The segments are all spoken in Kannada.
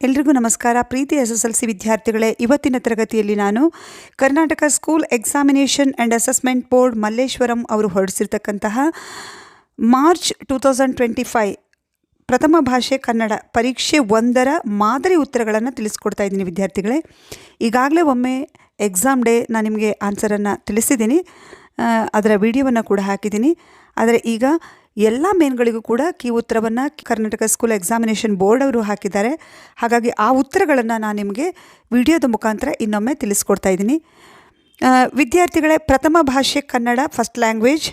ಎಲ್ರಿಗೂ ನಮಸ್ಕಾರ. ಪ್ರೀತಿ SSLC ವಿದ್ಯಾರ್ಥಿಗಳೇ, ಇವತ್ತಿನ ತರಗತಿಯಲ್ಲಿ ನಾನು Karnataka school examination and assessment board Malleshwaram ಅವರು ಹೊರಡಿಸಿರ್ತಕ್ಕಂತಹ ಮಾರ್ಚ್ 2025 ಪ್ರಥಮ ಭಾಷೆ ಕನ್ನಡ ಪರೀಕ್ಷೆ 1ರ ಮಾದರಿ ಉತ್ತರಗಳನ್ನು ತಿಳಿಸ್ಕೊಡ್ತಾ ಇದ್ದೀನಿ ವಿದ್ಯಾರ್ಥಿಗಳೇ. ಈಗಾಗಲೇ ಒಮ್ಮೆ ಎಕ್ಸಾಮ್ ಡೇ ನಾನು ನಿಮಗೆ ಆನ್ಸರನ್ನು ತಿಳಿಸಿದ್ದೀನಿ, ಅದರ ವಿಡಿಯೋವನ್ನು ಕೂಡ ಹಾಕಿದ್ದೀನಿ. ಆದರೆ ಈಗ ಎಲ್ಲ ಮೇನ್ಗಳಿಗೂ ಕೂಡ ಕೀ ಉತ್ತರವನ್ನು ಕರ್ನಾಟಕ ಸ್ಕೂಲ್ ಎಕ್ಸಾಮಿನೇಷನ್ ಬೋರ್ಡ್ ಅವರು ಹಾಕಿದ್ದಾರೆ. ಹಾಗಾಗಿ ಆ ಉತ್ತರಗಳನ್ನು ನಾನು ನಿಮಗೆ ವಿಡಿಯೋದ ಮುಖಾಂತರ ಇನ್ನೊಮ್ಮೆ ತಿಳಿಸ್ಕೊಡ್ತಾ ಇದ್ದೀನಿ. ವಿದ್ಯಾರ್ಥಿಗಳೇ, ಪ್ರಥಮ ಭಾಷೆ ಕನ್ನಡ ಫಸ್ಟ್ ಲ್ಯಾಂಗ್ವೇಜ್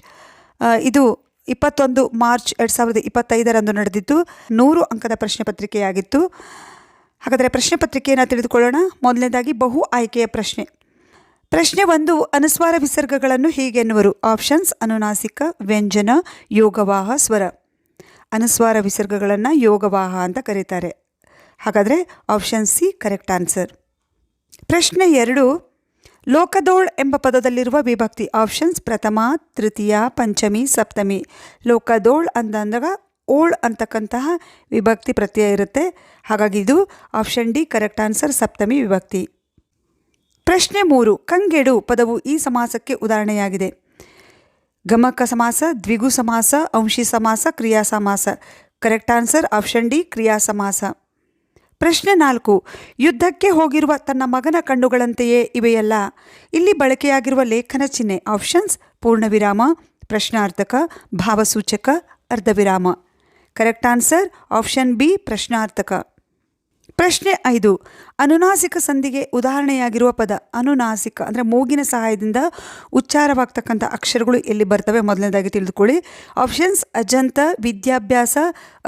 ಇದು 21 ಮಾರ್ಚ್ 2025ರಂದು ನಡೆದಿದ್ದು 100 ಅಂಕದ ಪ್ರಶ್ನೆ ಪತ್ರಿಕೆಯಾಗಿತ್ತು. ಹಾಗಾದರೆ ಪ್ರಶ್ನೆ ಪತ್ರಿಕೆಯನ್ನು ತಿಳಿದುಕೊಳ್ಳೋಣ. ಮೊದಲನೇದಾಗಿ ಬಹು ಆಯ್ಕೆಯ ಪ್ರಶ್ನೆ. ಪ್ರಶ್ನೆ 1, ಅನುಸ್ವಾರ ವಿಸರ್ಗಗಳನ್ನು ಹೀಗೆನ್ನುವರು. ಆಪ್ಷನ್ಸ್: ಅನುನಾಸಿಕ, ವ್ಯಂಜನ, ಯೋಗವಾಹ, ಸ್ವರ. ಅನುಸ್ವಾರ ವಿಸರ್ಗಗಳನ್ನು ಯೋಗವಾಹ ಅಂತ ಕರೀತಾರೆ. ಹಾಗಾದರೆ ಆಪ್ಷನ್ ಸಿ ಕರೆಕ್ಟ್ ಆನ್ಸರ್. ಪ್ರಶ್ನೆ 2, ಲೋಕದೋಳ್ ಎಂಬ ಪದದಲ್ಲಿರುವ ವಿಭಕ್ತಿ. ಆಪ್ಷನ್ಸ್: ಪ್ರಥಮ, ತೃತೀಯ, ಪಂಚಮಿ, ಸಪ್ತಮಿ. ಲೋಕದೋಳ್ ಅಂದಾಗ ಓಳ್ ಅಂತಕ್ಕಂತಹ ವಿಭಕ್ತಿ ಪ್ರತ್ಯಯ ಇರುತ್ತೆ. ಹಾಗಾಗಿ ಇದು ಆಪ್ಷನ್ ಡಿ ಕರೆಕ್ಟ್ ಆನ್ಸರ್, ಸಪ್ತಮಿ ವಿಭಕ್ತಿ. ಪ್ರಶ್ನೆ 3, ಕಂಗೆಡು ಪದವು ಈ ಸಮಾಸಕ್ಕೆ ಉದಾಹರಣೆಯಾಗಿದೆ. ಗಮಕ ಸಮಾಸ, ದ್ವಿಗು ಸಮಾಸ, ಅಂಶಿ ಸಮಾಸ, ಕ್ರಿಯಾ ಸಮಾಸ. ಕರೆಕ್ಟ್ ಆನ್ಸರ್ ಆಪ್ಷನ್ ಡಿ ಕ್ರಿಯಾ ಸಮಾಸ. ಪ್ರಶ್ನೆ 4, ಯುದ್ಧಕ್ಕೆ ಹೋಗಿರುವ ತನ್ನ ಮಗನ ಕಣ್ಣುಗಳಂತೆಯೇ ಇವೆಯಲ್ಲ. ಇಲ್ಲಿ ಬಳಕೆಯಾಗಿರುವ ಲೇಖನ ಚಿಹ್ನೆ. ಆಪ್ಷನ್ಸ್: ಪೂರ್ಣವಿರಾಮ, ಪ್ರಶ್ನಾರ್ಥಕ, ಭಾವಸೂಚಕ, ಅರ್ಧವಿರಾಮ. ಕರೆಕ್ಟ್ ಆನ್ಸರ್ ಆಪ್ಷನ್ ಬಿ ಪ್ರಶ್ನಾರ್ಥಕ. ಪ್ರಶ್ನೆ 5, ಅನುನಾಸಿಕ ಸಂಧಿಗೆ ಉದಾಹರಣೆಯಾಗಿರುವ ಪದ. ಅನುನಾಸಿಕ ಅಂದರೆ ಮೂಗಿನ ಸಹಾಯದಿಂದ ಉಚ್ಚಾರವಾಗ್ತಕ್ಕಂಥ ಅಕ್ಷರಗಳು ಎಲ್ಲಿ ಬರ್ತವೆ ಮೊದಲನೇದಾಗಿ ತಿಳಿದುಕೊಳ್ಳಿ. ಆಪ್ಷನ್ಸ್: ಅಜಂತ, ವಿದ್ಯಾಭ್ಯಾಸ,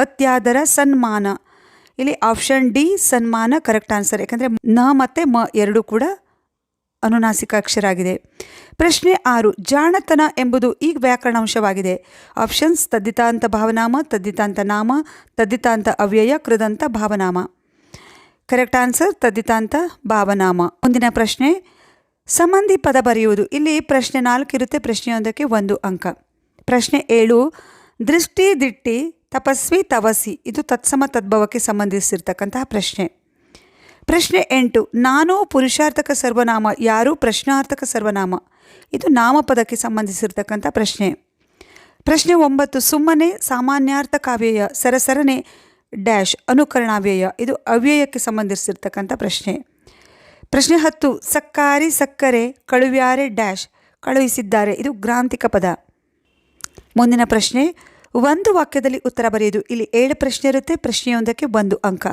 ಅತ್ಯಾದರ, ಸನ್ಮಾನ. ಇಲ್ಲಿ ಆಪ್ಷನ್ ಡಿ ಸನ್ಮಾನ ಕರೆಕ್ಟ್ ಆನ್ಸರ್, ಯಾಕಂದರೆ ನ ಮತ್ತು ಮ ಎರಡೂ ಕೂಡ ಅನುನಾಸಿಕ ಅಕ್ಷರ ಆಗಿದೆ. ಪ್ರಶ್ನೆ 6, ಜಾಣತನ ಎಂಬುದು ಈ ವ್ಯಾಕರಣಾಂಶವಾಗಿದೆ. ಆಪ್ಷನ್ಸ್: ತದ್ದಿತಾಂತ ಭಾವನಾಮ, ತದ್ದಿತಾಂತ ನಾಮ, ತದ್ದಿತಾಂತ ಅವ್ಯಯ, ಕೃದಂತ ಭಾವನಾಮ. Correct answer ತದ್ದಿತಾಂತ ಭಾವನಾಮ. ಮುಂದಿನ ಪ್ರಶ್ನೆ, ಸಂಬಂಧಿ ಪದ ಬರೆಯುವುದು. ಇಲ್ಲಿ ಪ್ರಶ್ನೆ 4 ಇರುತ್ತೆ, ಪ್ರಶ್ನೆಯೊಂದಕ್ಕೆ 1 ಅಂಕ. ಪ್ರಶ್ನೆ 7, ದೃಷ್ಟಿ, ದಿಟ್ಟಿ, ತಪಸ್ವಿ, ತವಸಿ. ಇದು ತತ್ಸಮ ತದ್ಭವಕ್ಕೆ ಸಂಬಂಧಿಸಿರ್ತಕ್ಕಂತಹ ಪ್ರಶ್ನೆ. ಪ್ರಶ್ನೆ 8, ನಾನು ಪುರುಷಾರ್ಥಕ ಸರ್ವನಾಮ, ಯಾರು ಪ್ರಶ್ನಾರ್ಥಕ ಸರ್ವನಾಮ. ಇದು ನಾಮಪದಕ್ಕೆ ಸಂಬಂಧಿಸಿರ್ತಕ್ಕಂಥ ಪ್ರಶ್ನೆ. ಪ್ರಶ್ನೆ 9, ಸುಮ್ಮನೆ ಸಾಮಾನ್ಯಾರ್ಥ ಕಾವ್ಯಯ, ಸರಸರನೆ ಡ್ಯಾಶ್ ಅನುಕರಣಾವ್ಯಯ. ಇದು ಅವ್ಯಯಕ್ಕೆ ಸಂಬಂಧಿಸಿರ್ತಕ್ಕಂಥ ಪ್ರಶ್ನೆ. ಪ್ರಶ್ನೆ 10, ಸಕ್ಕಾರಿ, ಸಕ್ಕರೆ, ಕಳುವ್ಯಾರೆ ಡ್ಯಾಶ್ ಕಳುಹಿಸಿದ್ದಾರೆ. ಇದು ಗ್ರಾಂಥಿಕ ಪದ. ಮುಂದಿನ ಪ್ರಶ್ನೆ, ಒಂದು ವಾಕ್ಯದಲ್ಲಿ ಉತ್ತರ ಬರೆಯುವುದು. ಇಲ್ಲಿ 7 ಪ್ರಶ್ನೆ ಇರುತ್ತೆ, ಪ್ರಶ್ನೆಯೊಂದಕ್ಕೆ 1 ಅಂಕ.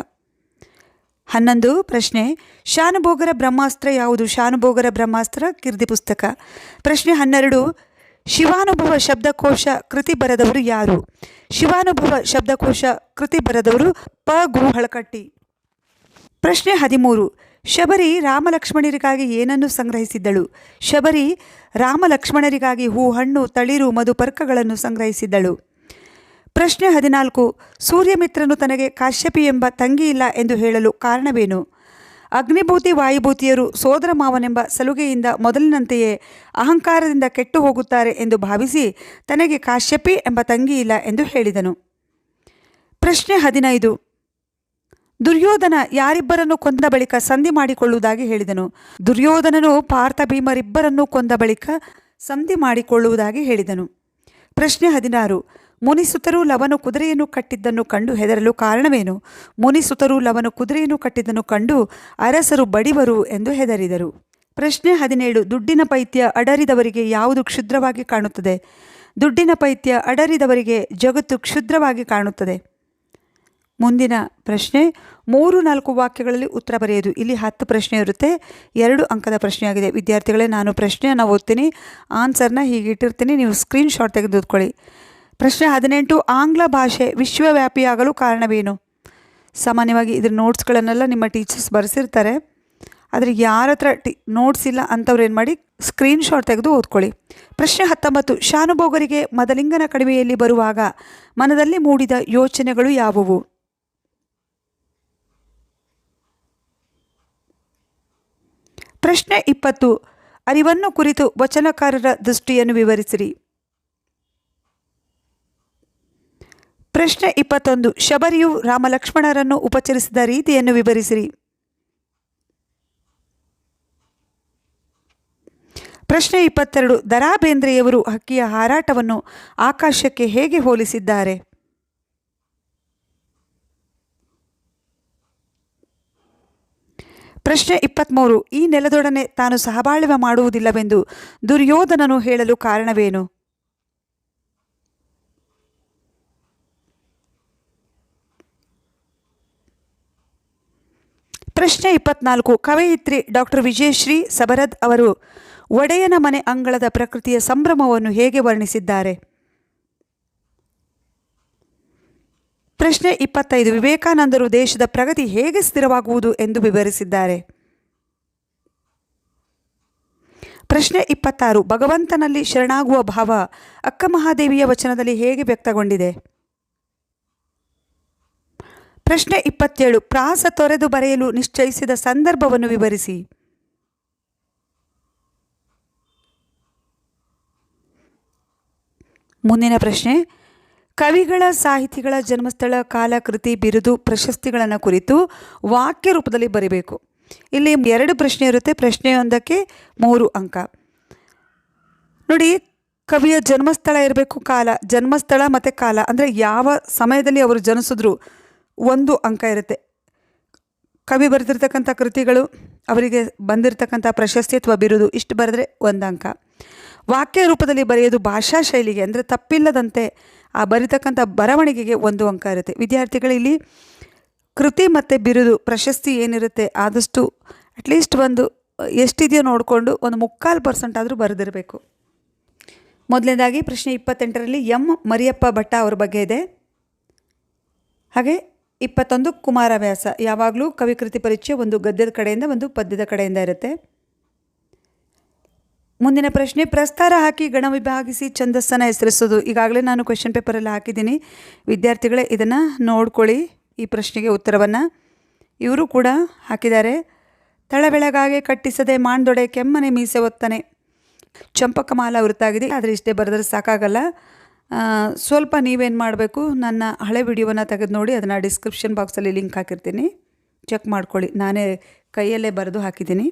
11 ಪ್ರಶ್ನೆ, ಶಾನುಭೋಗರ ಬ್ರಹ್ಮಾಸ್ತ್ರ ಯಾವುದು. ಶಾನುಭೋಗರ ಬ್ರಹ್ಮಾಸ್ತ್ರ ಕೀರ್ತಿ ಪುಸ್ತಕ. ಪ್ರಶ್ನೆ 12, ಶಿವಾನುಭವ ಶಬ್ದಕೋಶ ಕೃತಿ ಬರೆದವರು ಯಾರು. ಶಿವಾನುಭವ ಶಬ್ದಕೋಶ ಕೃತಿ ಬರೆದವರು ಪ ಗು ಹಳಕಟ್ಟಿ. ಪ್ರಶ್ನೆ 13, ಶಬರಿ ರಾಮಲಕ್ಷ್ಮಣರಿಗಾಗಿ ಏನನ್ನು ಸಂಗ್ರಹಿಸಿದ್ದಳು. ಶಬರಿ ರಾಮಲಕ್ಷ್ಮಣರಿಗಾಗಿ ಹೂ, ಹಣ್ಣು, ತಳಿರು, ಮಧು, ಪರ್ಕಗಳನ್ನು ಸಂಗ್ರಹಿಸಿದ್ದಳು. ಪ್ರಶ್ನೆ 14, ಸೂರ್ಯಮಿತ್ರನು ತನಗೆ ಕಾಶ್ಯಪಿ ಎಂಬ ತಂಗಿ ಇಲ್ಲ ಎಂದು ಹೇಳಲು ಕಾರಣವೇನು. ಅಗ್ನಿಭೂತಿ, ವಾಯುಭೂತಿಯರು ಸೋದರ ಮಾವನೆಂಬ ಸಲುಗೆಯಿಂದ ಮೊದಲಿನಂತೆಯೇ ಅಹಂಕಾರದಿಂದ ಕೆಟ್ಟು ಹೋಗುತ್ತಾರೆ ಎಂದು ಭಾವಿಸಿ ತನಗೆ ಕಾಶ್ಯಪಿ ಎಂಬ ತಂಗಿ ಇಲ್ಲ ಎಂದು ಹೇಳಿದನು. ಪ್ರಶ್ನೆ 15, ದುರ್ಯೋಧನ ಯಾರಿಬ್ಬರನ್ನು ಕೊಂದ ಬಳಿಕ ಸಂಧಿ ಮಾಡಿಕೊಳ್ಳುವುದಾಗಿ ಹೇಳಿದನು. ದುರ್ಯೋಧನನು ಪಾರ್ಥ ಭೀಮರಿಬ್ಬರನ್ನು ಕೊಂದ ಬಳಿಕ ಸಂಧಿ ಮಾಡಿಕೊಳ್ಳುವುದಾಗಿ ಹೇಳಿದನು. ಪ್ರಶ್ನೆ 16, ಮುನಿಸುತರು ಲವನು ಕುದುರೆಯನ್ನು ಕಟ್ಟಿದ್ದನ್ನು ಕಂಡು ಹೆದರಲು ಕಾರಣವೇನು. ಮುನಿಸುತರು ಲವನು ಕುದುರೆಯನ್ನು ಕಟ್ಟಿದ್ದನ್ನು ಕಂಡು ಅರಸರು ಬಡಿವರು ಎಂದು ಹೆದರಿದರು. ಪ್ರಶ್ನೆ 17, ದುಡ್ಡಿನ ಪೈತ್ಯ ಅಡರಿದವರಿಗೆ ಯಾವುದು ಕ್ಷುದ್ರವಾಗಿ ಕಾಣುತ್ತದೆ. ದುಡ್ಡಿನ ಪೈತ್ಯ ಅಡರಿದವರಿಗೆ ಜಗತ್ತು ಕ್ಷುದ್ರವಾಗಿ ಕಾಣುತ್ತದೆ. ಮುಂದಿನ ಪ್ರಶ್ನೆ, 3-4 ವಾಕ್ಯಗಳಲ್ಲಿ ಉತ್ತರ ಬರೆಯುವುದು. ಇಲ್ಲಿ 10 ಪ್ರಶ್ನೆ ಇರುತ್ತೆ, 2 ಅಂಕದ ಪ್ರಶ್ನೆಯಾಗಿದೆ. ವಿದ್ಯಾರ್ಥಿಗಳೇ, ನಾನು ಪ್ರಶ್ನೆಯನ್ನು ಓದ್ತೀನಿ, ಆನ್ಸರ್ನ ಹೀಗೆ ಇಟ್ಟಿರ್ತೀನಿ, ನೀವು ಸ್ಕ್ರೀನ್ಶಾಟ್ ತೆಗೆದುಕೊಳ್ಳಿ. ಪ್ರಶ್ನೆ 18, ಆಂಗ್ಲ ಭಾಷೆ ವಿಶ್ವವ್ಯಾಪಿಯಾಗಲು ಕಾರಣವೇನು. ಸಾಮಾನ್ಯವಾಗಿ ಇದ್ರ ನೋಟ್ಸ್ಗಳನ್ನೆಲ್ಲ ನಿಮ್ಮ ಟೀಚರ್ಸ್ ಬರೆಸಿರ್ತಾರೆ, ಆದರೆ ಯಾರ ಹತ್ರ ನೋಟ್ಸ್ ಇಲ್ಲ ಅಂಥವ್ರು ಏನು ಮಾಡಿ ಸ್ಕ್ರೀನ್ಶಾಟ್ ತೆಗೆದು ಓದ್ಕೊಳ್ಳಿ. ಪ್ರಶ್ನೆ 19, ಶಾನುಭೋಗರಿಗೆ ಮದಲಿಂಗನ ಕಡಿಮೆಯಲ್ಲಿ ಬರುವಾಗ ಮನದಲ್ಲಿ ಮೂಡಿದ ಯೋಚನೆಗಳು ಯಾವುವು. ಪ್ರಶ್ನೆ 20, ಅರಿವನ್ನು ಕುರಿತು ವಚನಕಾರರ ದೃಷ್ಟಿಯನ್ನು ವಿವರಿಸಿರಿ. ಪ್ರಶ್ನೆ 21. ಶಬರಿಯು ರಾಮಲಕ್ಷ್ಮಣರನ್ನು ಉಪಚರಿಸಿದ ರೀತಿಯನ್ನು ವಿವರಿಸಿರಿ. ಪ್ರಶ್ನೆ 22. ದ ರಾ ಬೇಂದ್ರೆಯವರು ಹಕ್ಕಿಯ ಹಾರಾಟವನ್ನು ಆಕಾಶಕ್ಕೆ ಹೇಗೆ ಹೋಲಿಸಿದ್ದಾರೆ? ಪ್ರಶ್ನೆ 23. ಈ ನೆಲದೊಡನೆ ತಾನು ಸಹಬಾಳ್ವೆ ಮಾಡುವುದಿಲ್ಲವೆಂದು ದುರ್ಯೋಧನನು ಹೇಳಲು ಕಾರಣವೇನು? ಪ್ರಶ್ನೆ 24. ಕವಯಿತ್ರಿ ಡಾಕ್ಟರ್ ವಿಜಯಶ್ರೀ ಸಬರದ್ ಅವರು ಒಡೆಯನ ಮನೆ ಅಂಗಳದ ಪ್ರಕೃತಿಯ ಸಂಭ್ರಮವನ್ನು ಹೇಗೆ ವರ್ಣಿಸಿದ್ದಾರೆ? ಪ್ರಶ್ನೆ 25. ವಿವೇಕಾನಂದರು ದೇಶದ ಪ್ರಗತಿ ಹೇಗೆ ಸ್ಥಿರವಾಗುವುದು ಎಂದು ವಿವರಿಸಿದ್ದಾರೆ? ಪ್ರಶ್ನೆ 26. ಭಗವಂತನಲ್ಲಿ ಶರಣಾಗುವ ಭಾವ ಅಕ್ಕಮಹಾದೇವಿಯ ವಚನದಲ್ಲಿ ಹೇಗೆ ವ್ಯಕ್ತಗೊಂಡಿದೆ? ಪ್ರಶ್ನೆ 27. ಪ್ರಾಸ ತೊರೆದು ಬರೆಯಲು ನಿಶ್ಚಯಿಸಿದ ಸಂದರ್ಭವನ್ನು ವಿವರಿಸಿ. ಮುಂದಿನ ಪ್ರಶ್ನೆ. ಕವಿಗಳ ಸಾಹಿತಿಗಳ ಜನ್ಮಸ್ಥಳ, ಕಾಲ, ಕೃತಿ, ಬಿರುದು, ಪ್ರಶಸ್ತಿಗಳನ್ನು ಕುರಿತು ವಾಕ್ಯ ರೂಪದಲ್ಲಿ ಬರೀಬೇಕು. ಇಲ್ಲಿ 2 ಪ್ರಶ್ನೆ ಇರುತ್ತೆ. ಪ್ರಶ್ನೆಯೊಂದಕ್ಕೆ 3 ಅಂಕ. ನೋಡಿ, ಕವಿಯ ಜನ್ಮಸ್ಥಳ ಇರಬೇಕು, ಕಾಲ, ಜನ್ಮಸ್ಥಳ ಮತ್ತು ಕಾಲ ಅಂದರೆ ಯಾವ ಸಮಯದಲ್ಲಿ ಅವರು ಜನಿಸಿದ್ರು 1 ಅಂಕ ಇರುತ್ತೆ. ಕವಿ ಬರೆದಿರ್ತಕ್ಕಂಥ ಕೃತಿಗಳು, ಅವರಿಗೆ ಬಂದಿರತಕ್ಕಂಥ ಪ್ರಶಸ್ತಿ ಅಥವಾ ಬಿರುದು ಇಷ್ಟು ಬರೆದ್ರೆ 1 ಅಂಕ. ವಾಕ್ಯ ರೂಪದಲ್ಲಿ ಬರೆಯೋದು ಭಾಷಾ ಶೈಲಿಗೆ ಅಂದರೆ ತಪ್ಪಿಲ್ಲದಂತೆ ಆ ಬರೀತಕ್ಕಂಥ ಬರವಣಿಗೆಗೆ 1 ಅಂಕ ಇರುತ್ತೆ. ವಿದ್ಯಾರ್ಥಿಗಳಲ್ಲಿ ಕೃತಿ ಮತ್ತು ಬಿರುದು ಪ್ರಶಸ್ತಿ ಏನಿರುತ್ತೆ ಆದಷ್ಟು ಅಟ್ಲೀಸ್ಟ್ ಒಂದು ಎಷ್ಟಿದೆಯೋ ನೋಡಿಕೊಂಡು ಒಂದು 3/4% ಆದರೂ ಬರೆದಿರಬೇಕು. ಮೊದಲನೇದಾಗಿ ಪ್ರಶ್ನೆ 28ರಲ್ಲಿ ಎಂ ಮರಿಯಪ್ಪ ಭಟ್ಟ ಅವ್ರ ಬಗ್ಗೆ ಇದೆ. ಹಾಗೆ 21 ಕುಮಾರವ್ಯಾಸ. ಯಾವಾಗಲೂ ಕವಿಕೃತಿ ಪರಿಚಯ ಒಂದು ಗದ್ಯದ ಕಡೆಯಿಂದ ಒಂದು ಪದ್ಯದ ಕಡೆಯಿಂದ ಇರುತ್ತೆ. ಮುಂದಿನ ಪ್ರಶ್ನೆ. ಪ್ರಸ್ತಾರ ಹಾಕಿ ಗಣ ವಿಭಾಗಿಸಿ ಛಂದಸ್ಸನ್ನು ಹೆಸರಿಸೋದು. ಈಗಾಗಲೇ ನಾನು ಕ್ವೆಶ್ಚನ್ ಪೇಪರಲ್ಲಿ ಹಾಕಿದ್ದೀನಿ. ವಿದ್ಯಾರ್ಥಿಗಳೇ ಇದನ್ನು ನೋಡ್ಕೊಳ್ಳಿ, ಈ ಪ್ರಶ್ನೆಗೆ ಉತ್ತರವನ್ನು. ಇವರು ಕೂಡ ಹಾಕಿದ್ದಾರೆ. ತಳಬೆಳಗಾಗಿ ಕಟ್ಟಿಸದೆ ಮಾಂದೊಡೆ ಕೆಮ್ಮನೆ ಮೀಸೆ ಒತ್ತನೆ. ಚಂಪಕಮಾಲ ವೃತ್ತಾಗಿದೆ, ಆದರೆ ಇಷ್ಟೇ ಬರೆದ್ರೆ ಸಾಕಾಗಲ್ಲ. ಸ್ವಲ್ಪ ನೀವೇನು ಮಾಡಬೇಕು, ನನ್ನ ಹಳೆ ವಿಡಿಯೋವನ್ನು ತೆಗೆದು ನೋಡಿ, ಅದನ್ನು ಡಿಸ್ಕ್ರಿಪ್ಷನ್ ಬಾಕ್ಸಲ್ಲಿ ಲಿಂಕ್ ಹಾಕಿರ್ತೀನಿ, ಚೆಕ್ ಮಾಡ್ಕೊಳ್ಳಿ. ನಾನೇ ಕೈಯಲ್ಲೇ ಬರೆದು ಹಾಕಿದ್ದೀನಿ.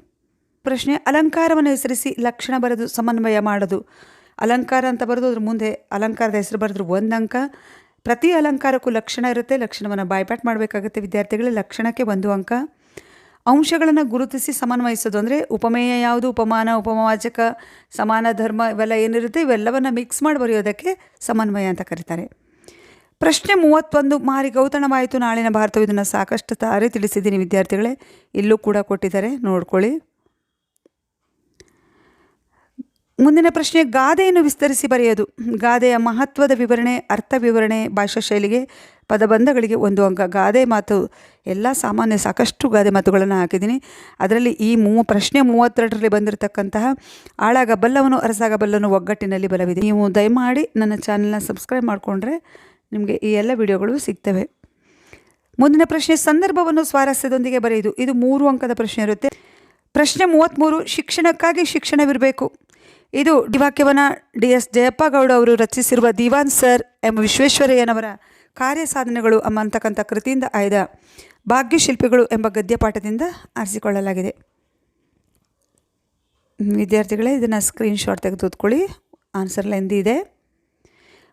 ಪ್ರಶ್ನೆ. ಅಲಂಕಾರವನ್ನು ಹೆಸರಿಸಿ ಲಕ್ಷಣ ಬರೆದು ಸಮನ್ವಯ ಮಾಡೋದು. ಅಲಂಕಾರ ಅಂತ ಬರೆದು ಅದ್ರ ಮುಂದೆ ಅಲಂಕಾರದ ಹೆಸರು ಬರೆದ್ರು 1 ಅಂಕ. ಪ್ರತಿ ಅಲಂಕಾರಕ್ಕೂ ಲಕ್ಷಣ ಇರುತ್ತೆ, ಲಕ್ಷಣವನ್ನು ಬಾಯ್ಪಾಟ್ ಮಾಡಬೇಕಾಗುತ್ತೆ ವಿದ್ಯಾರ್ಥಿಗಳು. ಲಕ್ಷಣಕ್ಕೆ 1 ಅಂಕ. ಅಂಶಗಳನ್ನು ಗುರುತಿಸಿ ಸಮನ್ವಯಿಸೋದು ಅಂದರೆ ಉಪಮೇಯ ಯಾವುದು, ಉಪಮಾನ, ಉಪಮಾವಾಚಕ, ಸಮಾನ ಧರ್ಮ ಇವೆಲ್ಲ ಏನಿರುತ್ತೆ ಇವೆಲ್ಲವನ್ನು ಮಿಕ್ಸ್ ಮಾಡಿ ಬರೆಯೋದಕ್ಕೆ ಸಮನ್ವಯ ಅಂತ ಕರೀತಾರೆ. ಪ್ರಶ್ನೆ 31. ಮಾರಿ ಗೌತಣವಾಯಿತು ನಾಳಿನ ಭಾರತವು. ಇದನ್ನು ಸಾಕಷ್ಟು ತಾರೆ ತಿಳಿಸಿದ್ದೀನಿ ವಿದ್ಯಾರ್ಥಿಗಳೇ, ಇಲ್ಲೂ ಕೂಡ ಕೊಟ್ಟಿದ್ದಾರೆ, ನೋಡ್ಕೊಳ್ಳಿ. ಮುಂದಿನ ಪ್ರಶ್ನೆ. ಗಾದೆಯನ್ನು ವಿಸ್ತರಿಸಿ ಬರೆಯೋದು. ಗಾದೆಯ ಮಹತ್ವದ ವಿವರಣೆ, ಅರ್ಥ ವಿವರಣೆ, ಭಾಷಾ ಶೈಲಿಗೆ, ಪದಬಂಧಗಳಿಗೆ 1 ಅಂಕ. ಗಾದೆ ಮಾತು ಎಲ್ಲ ಸಾಮಾನ್ಯ ಸಾಕಷ್ಟು ಗಾದೆ ಮಾತುಗಳನ್ನು ಹಾಕಿದ್ದೀನಿ. ಅದರಲ್ಲಿ ಈ ಪ್ರಶ್ನೆ 32ರಲ್ಲಿ ಬಂದಿರತಕ್ಕಂತಹ ಆಳಾಗಬಲ್ಲವನು ಅರಸಾಗಬಲ್ಲನು ಒಗ್ಗಟ್ಟಿನಲ್ಲಿ ಬಲವಿದೆ. ನೀವು ದಯಮಾಡಿ ನನ್ನ ಚಾನಲ್ನ ಸಬ್ಸ್ಕ್ರೈಬ್ ಮಾಡಿಕೊಂಡ್ರೆ ನಿಮಗೆ ಈ ಎಲ್ಲ ವಿಡಿಯೋಗಳು ಸಿಗ್ತವೆ. ಮುಂದಿನ ಪ್ರಶ್ನೆ. ಸಂದರ್ಭವನ್ನು ಸ್ವಾರಸ್ಯದೊಂದಿಗೆ ಬರೆಯುವುದು. ಇದು 3 ಅಂಕದ ಪ್ರಶ್ನೆ ಇರುತ್ತೆ. ಪ್ರಶ್ನೆ 33. ಶಿಕ್ಷಣಕ್ಕಾಗಿ ಶಿಕ್ಷಣವಿರಬೇಕು. ಇದು ವಾಕ್ಯವನ್ನು DS ಜಯಪ್ಪ ಗೌಡ ಅವರು ರಚಿಸಿರುವ ದಿವಾನ್ ಸರ್ ಎಂ ವಿಶ್ವೇಶ್ವರಯ್ಯನವರ ಕಾರ್ಯ ಸಾಧನೆಗಳು ಅಂತಕ್ಕಂಥ ಕೃತಿಯಿಂದ ಆಯ್ದ ಭಾಗ್ಯಶಿಲ್ಪಿಗಳು ಎಂಬ ಗದ್ಯಪಾಠದಿಂದ ಆರಿಸಿಕೊಳ್ಳಲಾಗಿದೆ. ವಿದ್ಯಾರ್ಥಿಗಳೇ ಇದನ್ನು ಸ್ಕ್ರೀನ್ಶಾಟ್ ತೆಗೆದು ಓದ್ಕೊಳ್ಳಿ, ಆನ್ಸರ್ ಲೆಂದಿ ಇದೆ.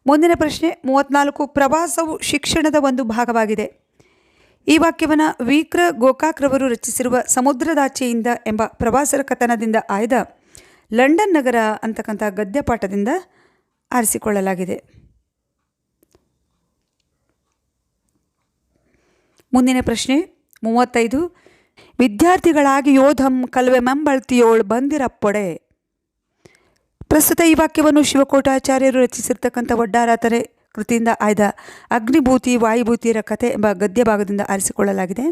ಮುಂದಿನ ಪ್ರಶ್ನೆ 34. ಪ್ರವಾಸವು ಶಿಕ್ಷಣದ ಒಂದು ಭಾಗವಾಗಿದೆ. ಈ ವಾಕ್ಯವನ್ನು ವಿಕ್ರ ಗೋಕಾಕ್ರವರು ರಚಿಸಿರುವ ಸಮುದ್ರದಾಚೆಯಿಂದ ಎಂಬ ಪ್ರವಾಸರ ಕಥನದಿಂದ ಆಯ್ದ ಲಂಡನ್ ನಗರ ಅಂತಕ್ಕಂಥ ಗದ್ಯಪಾಠದಿಂದ ಆರಿಸಿಕೊಳ್ಳಲಾಗಿದೆ. ಮುಂದಿನ ಪ್ರಶ್ನೆ 35. ವಿದ್ಯಾರ್ಥಿಗಳಾಗಿ ಯೋಧಂ ಕಲ್ವೆ ಮೆಂಬಳ್ತಿಯೋಳ್ ಬಂದಿರಪ್ಪೊಡೆ. ಪ್ರಸ್ತುತ ಈ ವಾಕ್ಯವನ್ನು ಶಿವಕೋಟಾಚಾರ್ಯರು ರಚಿಸಿರ್ತಕ್ಕಂಥ ಒಡ್ಡಾರಾತರೆ ಕೃತಿಯಿಂದ ಆಯ್ದ ಅಗ್ನಿಭೂತಿ ವಾಯುಭೂತಿಯರ ಕಥೆ ಎಂಬ ಗದ್ಯ ಭಾಗದಿಂದ ಆರಿಸಿಕೊಳ್ಳಲಾಗಿದೆ.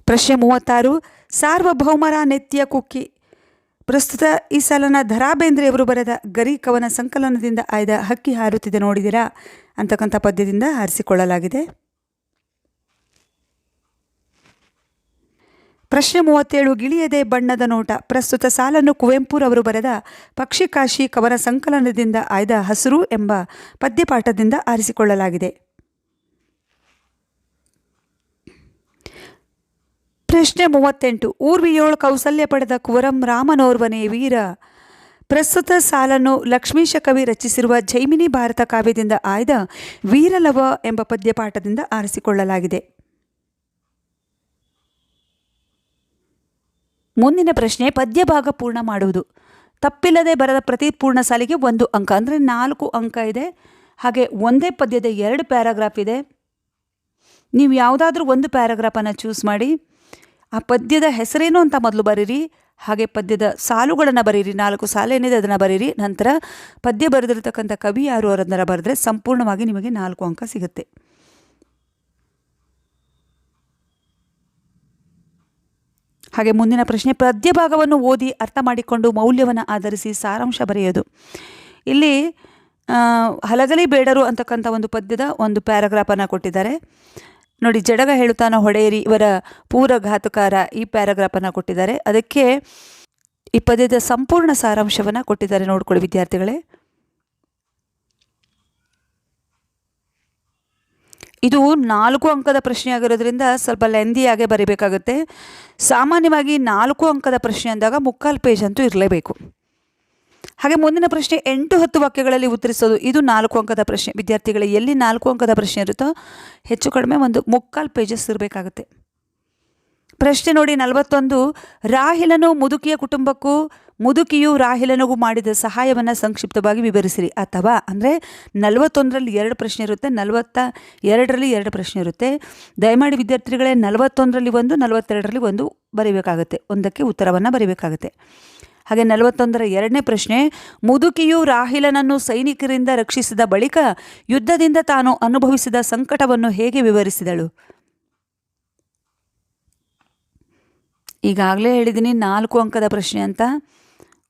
ಪ್ರಶ್ನೆ 36. ಸಾರ್ವಭೌಮರ ನೆತ್ತಿಯ ಕುಕ್ಕಿ. ಪ್ರಸ್ತುತ ಈ ಸಾಲನ ದ ರಾ ಬೇಂದ್ರೆಯವರು ಬರೆದ ಗರಿ ಕವನ ಸಂಕಲನದಿಂದ ಆಯ್ದ ಹಕ್ಕಿ ಹಾರುತ್ತಿದೆ ನೋಡಿದಿರಾ ಅಂತಕ್ಕಂಥ ಪದ್ಯದಿಂದ ಆರಿಸಿಕೊಳ್ಳಲಾಗಿದೆ. ಪ್ರಶ್ನೆ 37 ಗಿಳಿಯದೆ ಬಣ್ಣದ ನೋಟ. ಪ್ರಸ್ತುತ ಸಾಲನ್ನು ಕುವೆಂಪುರವರು ಬರೆದ ಪಕ್ಷಿಕಾಶಿ ಕವನ ಸಂಕಲನದಿಂದ ಆಯ್ದ ಹಸಿರು ಎಂಬ ಪದ್ಯಪಾಠದಿಂದ ಆರಿಸಿಕೊಳ್ಳಲಾಗಿದೆ. ಪ್ರಶ್ನೆ 38 ಊರ್ವಿಯೋಳ್ ಕೌಸಲ್ಯ ಪಡೆದ ಕುವರಂ ರಾಮನೋರ್ವನೇ ವೀರ. ಪ್ರಸ್ತುತ ಸಾಲನ್ನು ಲಕ್ಷ್ಮೀಶ ಕವಿ ರಚಿಸಿರುವ ಜೈಮಿನಿ ಭಾರತ ಕಾವ್ಯದಿಂದ ಆಯ್ದ ವೀರಲವ ಎಂಬ ಪದ್ಯಪಾಠದಿಂದ ಆರಿಸಿಕೊಳ್ಳಲಾಗಿದೆ. ಮುಂದಿನ ಪ್ರಶ್ನೆ ಪದ್ಯಭಾಗ ಪೂರ್ಣ ಮಾಡುವುದು. ತಪ್ಪಿಲ್ಲದೆ ಬರೆದ ಪ್ರತಿ ಪೂರ್ಣ ಸಾಲಿಗೆ 1 ಅಂಕ, ಅಂದರೆ 4 ಅಂಕ ಇದೆ. ಹಾಗೆ ಒಂದೇ ಪದ್ಯದ 2 ಪ್ಯಾರಾಗ್ರಾಫ್ ಇದೆ. ನೀವು ಯಾವುದಾದ್ರೂ ಒಂದು ಪ್ಯಾರಾಗ್ರಾಫನ್ನು ಚೂಸ್ ಮಾಡಿ ಆ ಪದ್ಯದ ಹೆಸರೇನು ಅಂತ ಮೊದಲು ಬರೀರಿ. ಹಾಗೆ ಪದ್ಯದ ಸಾಲುಗಳನ್ನು ಬರೀರಿ, 4 ಸಾಲು ಏನಿದೆ ಅದನ್ನು ಬರೀರಿ. ನಂತರ ಪದ್ಯ ಬರೆದಿರ್ತಕ್ಕಂಥ ಕವಿ ಯಾರು ಅವರನ್ನ ಬರೆದ್ರೆ ಸಂಪೂರ್ಣವಾಗಿ ನಿಮಗೆ 4 ಅಂಕ ಸಿಗುತ್ತೆ. ಹಾಗೆ ಮುಂದಿನ ಪ್ರಶ್ನೆ ಪದ್ಯ ಭಾಗವನ್ನು ಓದಿ ಅರ್ಥ ಮಾಡಿಕೊಂಡು ಮೌಲ್ಯವನ್ನು ಆಧರಿಸಿ ಸಾರಾಂಶ ಬರೆಯೋದು. ಇಲ್ಲಿ ಹಲಗಲಿ ಬೇಡರು ಅಂತಕ್ಕಂಥ ಒಂದು ಪದ್ಯದ ಒಂದು ಪ್ಯಾರಾಗ್ರಾಫನ್ನು ಕೊಟ್ಟಿದ್ದಾರೆ ನೋಡಿ. ಜಡಗ ಹೇಳುತ್ತಾನೋ ಹೊಡೆಯಿರಿ ಇವರ ಪೂರಘಾತುಕಾರ ಈ ಪ್ಯಾರಾಗ್ರಾಫನ್ನು ಕೊಟ್ಟಿದ್ದಾರೆ. ಅದಕ್ಕೆ ಈ ಪದ್ಯದ ಸಂಪೂರ್ಣ ಸಾರಾಂಶವನ್ನು ಕೊಟ್ಟಿದ್ದಾರೆ, ನೋಡ್ಕೊಳ್ಳಿ ವಿದ್ಯಾರ್ಥಿಗಳೇ. ಇದು 4 ಅಂಕದ ಪ್ರಶ್ನೆ ಆಗಿರೋದ್ರಿಂದ ಸ್ವಲ್ಪ ಲೆಂದಿಯಾಗೆ ಬರೀಬೇಕಾಗುತ್ತೆ. ಸಾಮಾನ್ಯವಾಗಿ 4 ಅಂಕದ ಪ್ರಶ್ನೆ ಅಂದಾಗ 3/4 ಪೇಜ್ ಅಂತೂ ಇರಲೇಬೇಕು. ಹಾಗೆ ಮುಂದಿನ ಪ್ರಶ್ನೆ 8-10 ವಾಕ್ಯಗಳಲ್ಲಿ ಉತ್ತರಿಸೋದು. ಇದು 4 ಅಂಕದ ಪ್ರಶ್ನೆ ವಿದ್ಯಾರ್ಥಿಗಳೇ. ಎಲ್ಲಿ 4 ಅಂಕದ ಪ್ರಶ್ನೆ ಇರುತ್ತೋ ಹೆಚ್ಚು ಕಡಿಮೆ ಒಂದು 3/4 ಪೇಜಸ್ ಇರಬೇಕಾಗುತ್ತೆ. ಪ್ರಶ್ನೆ ನೋಡಿ 41 ರಾಹಿಲನು ಮುದುಕಿಯ ಕುಟುಂಬಕ್ಕೂ ಮುದುಕಿಯು ರಾಹಿಲನಿಗೂ ಮಾಡಿದ ಸಹಾಯವನ್ನು ಸಂಕ್ಷಿಪ್ತವಾಗಿ ವಿವರಿಸಿರಿ. ಅಥವಾ ಅಂದರೆ 41ರಲ್ಲಿ 2 ಪ್ರಶ್ನೆ ಇರುತ್ತೆ, 42ರಲ್ಲಿ 2 ಪ್ರಶ್ನೆ ಇರುತ್ತೆ. ದಯಮಾಡಿ ವಿದ್ಯಾರ್ಥಿಗಳೇ 41ರಲ್ಲಿ 1, 42ರಲ್ಲಿ 1 ಬರೀಬೇಕಾಗುತ್ತೆ, ಒಂದಕ್ಕೆ ಉತ್ತರವನ್ನು ಬರೀಬೇಕಾಗುತ್ತೆ. ಹಾಗೆ 41ರ 2ನೇ ಪ್ರಶ್ನೆ ಮುದುಕಿಯು ರಾಹಿಲನನ್ನು ಸೈನಿಕರಿಂದ ರಕ್ಷಿಸಿದ ಬಳಿಕ ಯುದ್ಧದಿಂದ ತಾನು ಅನುಭವಿಸಿದ ಸಂಕಟವನ್ನು ಹೇಗೆ ವಿವರಿಸಿದಳು. ಈಗಾಗಲೇ ಹೇಳಿದ್ದೀನಿ 4 ಅಂಕದ ಪ್ರಶ್ನೆ ಅಂತ.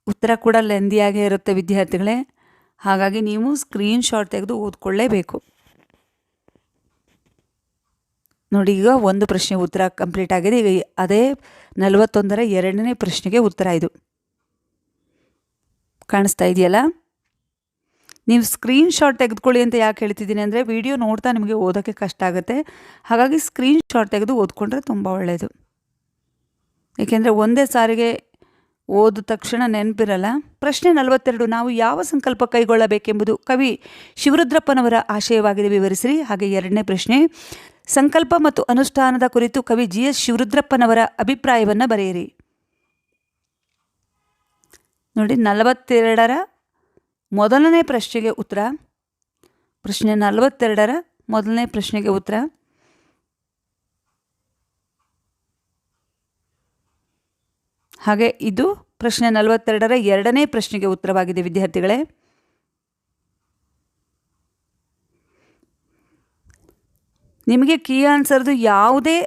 ಉತ್ತರ ಕೂಡ ಲೆಂದಿಯಾಗೇ ಇರುತ್ತೆ ವಿದ್ಯಾರ್ಥಿಗಳೇ. ಹಾಗಾಗಿ ನೀವು ಸ್ಕ್ರೀನ್ಶಾಟ್ ತೆಗೆದು ಓದ್ಕೊಳ್ಳೇಬೇಕು ನೋಡಿ. ಈಗ ಒಂದು ಪ್ರಶ್ನೆ ಉತ್ತರ ಕಂಪ್ಲೀಟ್ ಆಗಿದೆ. ಈಗ ಅದೇ 41ರ 2ನೇ ಪ್ರಶ್ನೆಗೆ ಉತ್ತರ ಇದು ಕಾಣಿಸ್ತಾ ಇದೆಯಲ್ಲ. ನೀವು ಸ್ಕ್ರೀನ್ಶಾಟ್ ತೆಗೆದುಕೊಳ್ಳಿ ಅಂತ ಯಾಕೆ ಹೇಳ್ತಿದ್ದೀನಿ ಅಂದರೆ ವಿಡಿಯೋ ನೋಡ್ತಾ ನಿಮಗೆ ಓದೋಕ್ಕೆ ಕಷ್ಟ ಆಗುತ್ತೆ. ಹಾಗಾಗಿ ಸ್ಕ್ರೀನ್ಶಾಟ್ ತೆಗೆದು ಓದ್ಕೊಂಡ್ರೆ ತುಂಬ ಒಳ್ಳೆಯದು. ಏಕೆಂದರೆ ಒಂದೇ ಸಾರಿಗೆ ಓದ ತಕ್ಷಣ ನೆನಪಿರಲ್ಲ. ಪ್ರಶ್ನೆ 42 ನಾವು ಯಾವ ಸಂಕಲ್ಪ ಕೈಗೊಳ್ಳಬೇಕೆಂಬುದು ಕವಿ ಶಿವರುದ್ರಪ್ಪನವರ ಆಶಯವಾಗಿದೆ, ವಿವರಿಸಿರಿ. ಹಾಗೆ 2ನೇ ಪ್ರಶ್ನೆ ಸಂಕಲ್ಪ ಮತ್ತು ಅನುಷ್ಠಾನದ ಕುರಿತು ಕವಿ GS ಶಿವರುದ್ರಪ್ಪನವರ ಅಭಿಪ್ರಾಯವನ್ನು ಬರೆಯಿರಿ. ನೋಡಿ 42ರ ಮೊದಲನೇ ಪ್ರಶ್ನೆಗೆ ಉತ್ತರ. ಪ್ರಶ್ನೆ 42ರ ಮೊದಲನೇ ಪ್ರಶ್ನೆಗೆ ಉತ್ತರ. ಹಾಗೆ ಇದು ಪ್ರಶ್ನೆ 42ರ 2ನೇ ಪ್ರಶ್ನೆಗೆ ಉತ್ತರವಾಗಿದೆ ವಿದ್ಯಾರ್ಥಿಗಳೇ. ನಿಮಗೆ ಕೀ ಆನ್ಸರ್ದು ಯಾವುದೇ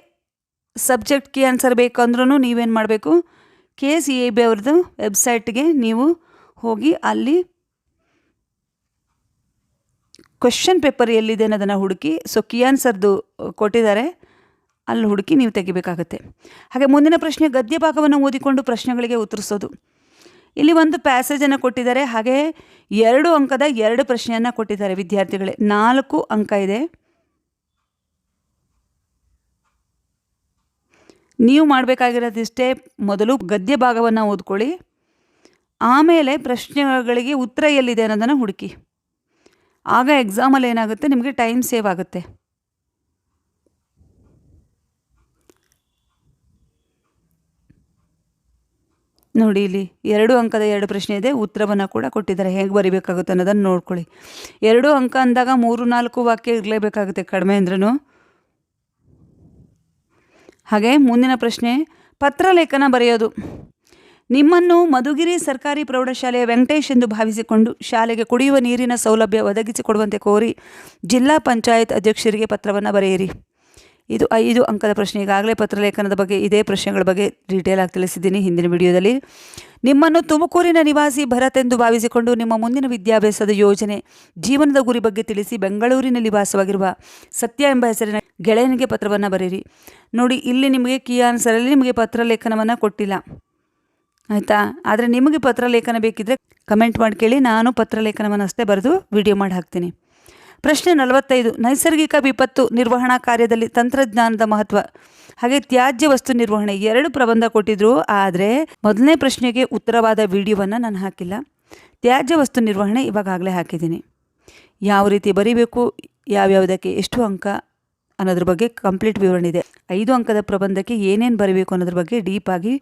ಸಬ್ಜೆಕ್ಟ್ ಕೀ ಆನ್ಸರ್ ಬೇಕಂದ್ರೂ ನೀವೇನು ಮಾಡಬೇಕು, KCEB ಅವ್ರದ್ದು ವೆಬ್ಸೈಟ್ಗೆ ನೀವು ಹೋಗಿ ಅಲ್ಲಿ ಕ್ವೆಶ್ಚನ್ ಪೇಪರ್ ಎಲ್ಲಿದೆ ಅನ್ನೋದನ್ನು ಹುಡುಕಿ, ಕೀ ಆನ್ಸರ್ದು ಕೊಟ್ಟಿದ್ದಾರೆ, ಅಲ್ಲಿ ಹುಡುಕಿ ನೀವು ತೆಗಿಬೇಕಾಗುತ್ತೆ. ಹಾಗೆ ಮುಂದಿನ ಪ್ರಶ್ನೆ ಗದ್ಯ ಭಾಗವನ್ನು ಓದಿಕೊಂಡು ಪ್ರಶ್ನೆಗಳಿಗೆ ಉತ್ತರಿಸೋದು. ಇಲ್ಲಿ ಒಂದು ಪ್ಯಾಸೇಜನ್ನು ಕೊಟ್ಟಿದ್ದಾರೆ. ಹಾಗೆ 2 ಅಂಕದ 2 ಪ್ರಶ್ನೆಯನ್ನು ಕೊಟ್ಟಿದ್ದಾರೆ ವಿದ್ಯಾರ್ಥಿಗಳೇ. 4 ಅಂಕ ಇದೆ. ನೀವು ಮಾಡಬೇಕಾಗಿರೋದಿಷ್ಟೇ, ಮೊದಲು ಗದ್ಯ ಭಾಗವನ್ನು ಓದ್ಕೊಳ್ಳಿ, ಆಮೇಲೆ ಪ್ರಶ್ನೆಗಳಿಗೆ ಉತ್ತರ ಎಲ್ಲಿದೆ ಅನ್ನೋದನ್ನು ಹುಡುಕಿ. ಆಗ ಎಕ್ಸಾಮಲ್ಲಿ ಏನಾಗುತ್ತೆ, ನಿಮಗೆ ಟೈಮ್ ಸೇವ್ ಆಗುತ್ತೆ. ನೋಡಿ ಇಲ್ಲಿ 2 ಅಂಕದ 2 ಪ್ರಶ್ನೆ ಇದೆ, ಉತ್ತರವನ್ನು ಕೂಡ ಕೊಟ್ಟಿದ್ದಾರೆ. ಹೇಗೆ ಬರೀಬೇಕಾಗುತ್ತೆ ಅನ್ನೋದನ್ನು ನೋಡ್ಕೊಳ್ಳಿ. 2 ಅಂಕ ಅಂದಾಗ 3-4 ವಾಕ್ಯ ಇರಲೇಬೇಕಾಗುತ್ತೆ ಕಡಿಮೆ ಅಂದ್ರೂ. ಹಾಗೆ ಮುಂದಿನ ಪ್ರಶ್ನೆ ಪತ್ರಲೇಖನ ಬರೆಯೋದು. ನಿಮ್ಮನ್ನು ಮಧುಗಿರಿ ಸರ್ಕಾರಿ ಪ್ರೌಢಶಾಲೆಯ ವೆಂಕಟೇಶ್ ಎಂದು ಭಾವಿಸಿಕೊಂಡು ಶಾಲೆಗೆ ಕುಡಿಯುವ ನೀರಿನ ಸೌಲಭ್ಯ ಒದಗಿಸಿಕೊಡುವಂತೆ ಕೋರಿ ಜಿಲ್ಲಾ ಪಂಚಾಯತ್ ಅಧ್ಯಕ್ಷರಿಗೆ ಪತ್ರವನ್ನು ಬರೆಯಿರಿ. ಇದು 5 ಅಂಕದ ಪ್ರಶ್ನೆ. ಈಗಾಗಲೇ ಪತ್ರಲೇಖನದ ಬಗ್ಗೆ ಇದೇ ಪ್ರಶ್ನೆಗಳ ಬಗ್ಗೆ ಡೀಟೇಲ್ ಆಗಿ ತಿಳಿಸಿದ್ದೀನಿ ಹಿಂದಿನ ವಿಡಿಯೋದಲ್ಲಿ. ನಿಮ್ಮನ್ನು ತುಮಕೂರಿನ ನಿವಾಸಿ ಭರತ್ ಎಂದು ಭಾವಿಸಿಕೊಂಡು ನಿಮ್ಮ ಮುಂದಿನ ವಿದ್ಯಾಭ್ಯಾಸದ ಯೋಜನೆ, ಜೀವನದ ಗುರಿ ಬಗ್ಗೆ ತಿಳಿಸಿ ಬೆಂಗಳೂರಿನಲ್ಲಿ ವಾಸವಾಗಿರುವ ಸತ್ಯ ಎಂಬ ಹೆಸರಿನ ಗೆಳೆಯನಿಗೆ ಪತ್ರವನ್ನು ಬರೀರಿ. ನೋಡಿ, ಇಲ್ಲಿ ನಿಮಗೆ ಕೀ ಆನ್ಸರಲ್ಲಿ ನಿಮಗೆ ಪತ್ರ ಲೇಖನವನ್ನು ಕೊಟ್ಟಿಲ್ಲ, ಆಯಿತಾ. ಆದರೆ ನಿಮಗೆ ಪತ್ರ ಲೇಖನ ಬೇಕಿದ್ದರೆ ಕಮೆಂಟ್ ಮಾಡಿ ಕೇಳಿ, ನಾನು ಪತ್ರ ಲೇಖನವನ್ನು ಅಷ್ಟೇ ಬರೆದು ವಿಡಿಯೋ ಮಾಡಿ ಹಾಕ್ತೀನಿ. ಪ್ರಶ್ನೆ 45, ನೈಸರ್ಗಿಕ ವಿಪತ್ತು ನಿರ್ವಹಣಾ ಕಾರ್ಯದಲ್ಲಿ ತಂತ್ರಜ್ಞಾನದ ಮಹತ್ವ ಹಾಗೆ ತ್ಯಾಜ್ಯ ವಸ್ತು ನಿರ್ವಹಣೆ 2 ಪ್ರಬಂಧ ಕೊಟ್ಟಿದ್ರು. ಆದರೆ ಮೊದಲನೇ ಪ್ರಶ್ನೆಗೆ ಉತ್ತರವಾದ ವಿಡಿಯೋವನ್ನು ನಾನು ಹಾಕಿಲ್ಲ. ತ್ಯಾಜ್ಯ ವಸ್ತು ನಿರ್ವಹಣೆ ಇವಾಗಲೇ ಹಾಕಿದ್ದೀನಿ. ಯಾವ ರೀತಿ ಬರೀಬೇಕು, ಯಾವ್ಯಾವುದಕ್ಕೆ ಎಷ್ಟು ಅಂಕ ಅನ್ನೋದ್ರ ಬಗ್ಗೆ ಕಂಪ್ಲೀಟ್ ವಿವರಣೆ ಇದೆ. 5 ಅಂಕದ ಪ್ರಬಂಧಕ್ಕೆ ಏನೇನು ಬರೀಬೇಕು ಅನ್ನೋದ್ರ ಬಗ್ಗೆ ಡೀಪಾಗಿ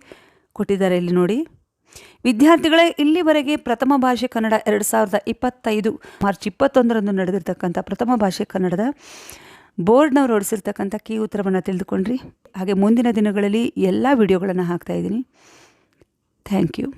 ಕೊಟ್ಟಿದ್ದಾರೆ ಇಲ್ಲಿ ನೋಡಿ. ವಿದ್ಯಾರ್ಥಿಗಳೇ, ಇಲ್ಲಿವರೆಗೆ ಪ್ರಥಮ ಭಾಷೆ ಕನ್ನಡ 2025 ಮಾರ್ಚ್ 21ರಂದು ನಡೆದಿರ್ತಕ್ಕಂಥ ಪ್ರಥಮ ಭಾಷೆ ಕನ್ನಡದ ಬೋರ್ಡ್ನವ್ರು ಹೊಡಿಸಿರ್ತಕ್ಕಂಥ ಕೀ ಉತ್ತರವನ್ನು ತಿಳಿದುಕೊಂಡ್ರಿ. ಹಾಗೆ ಮುಂದಿನ ದಿನಗಳಲ್ಲಿ ಎಲ್ಲ ವಿಡಿಯೋಗಳನ್ನು ಹಾಕ್ತಾಯಿದ್ದೀನಿ. Thank you.